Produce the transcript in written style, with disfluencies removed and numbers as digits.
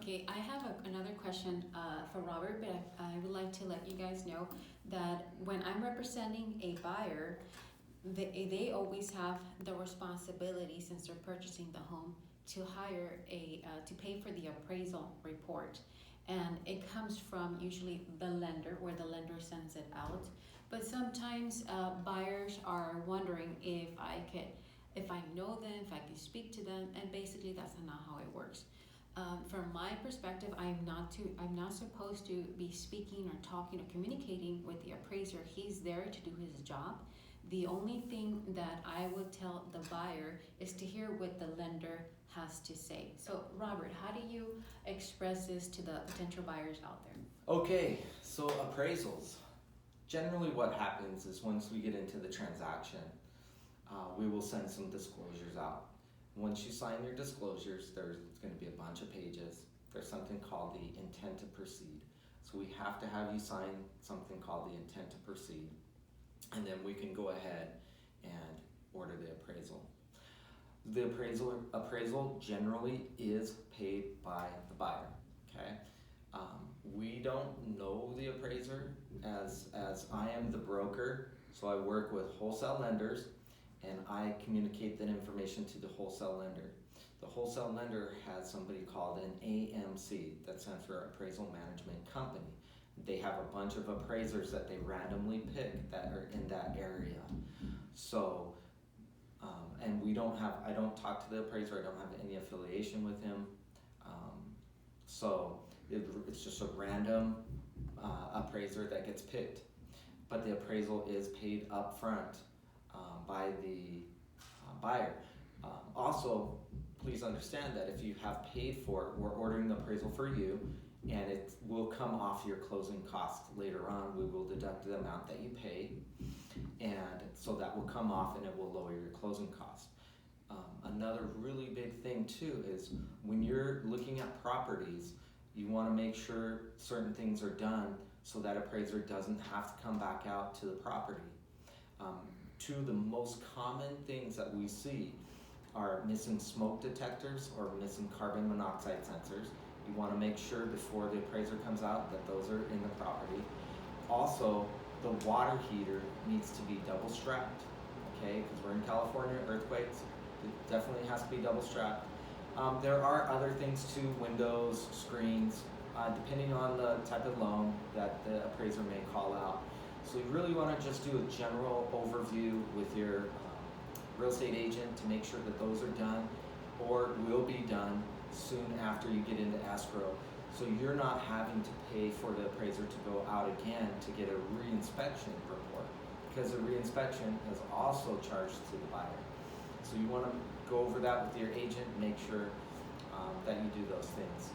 Okay, I have another question for Robert, but I would like to let you guys know that when I'm representing a buyer, they always have the responsibility, since they're purchasing the home, to hire to pay for the appraisal report. And it comes from usually the lender, where the lender sends it out. But sometimes buyers are wondering if I know them, if I can speak to them, and basically that's not how it works. From my perspective, I'm not supposed to be speaking or talking or communicating with the appraiser. He's there to do his job. The only thing that I would tell the buyer is to hear what the lender has to say. So, Robert, how do you express this to the potential buyers out there? Okay, so appraisals. Generally what happens is once we get into the transaction, we will send some disclosures out. Once you sign your disclosures, there's going to be a bunch of pages. There's something called the intent to proceed. So we have to have you sign something called the intent to proceed, and then we can go ahead and order the appraisal. The appraisal generally is paid by the buyer. Okay, we don't know the appraiser as I am the broker, so I work with wholesale lenders and I communicate that information to the wholesale lender. The wholesale lender has somebody called an AMC, that stands for Appraisal Management Company. They have a bunch of appraisers that they randomly pick that are in that area. So, and I don't talk to the appraiser, I don't have any affiliation with him. So it's just a random appraiser that gets picked. But the appraisal is paid up front by the buyer. Also, please understand that if you have paid for it, we're ordering the appraisal for you, and it will come off your closing costs later on. We will deduct the amount that you pay, and so that will come off and it will lower your closing costs. Another really big thing too is when you're looking at properties, you want to make sure certain things are done so that appraiser doesn't have to come back out to the property. Two of the most common things that we see are missing smoke detectors or missing carbon monoxide sensors. You want to make sure before the appraiser comes out that those are in the property. Also, the water heater needs to be double strapped, okay, because we're in California, earthquakes, it definitely has to be double strapped. There are other things too, windows, screens, depending on the type of loan that the appraiser may call out. So you really want to just do a general overview with your real estate agent to make sure that those are done or will be done soon after you get into escrow. So you're not having to pay for the appraiser to go out again to get a reinspection report, because the reinspection is also charged to the buyer. So you want to go over that with your agent and make sure that you do those things.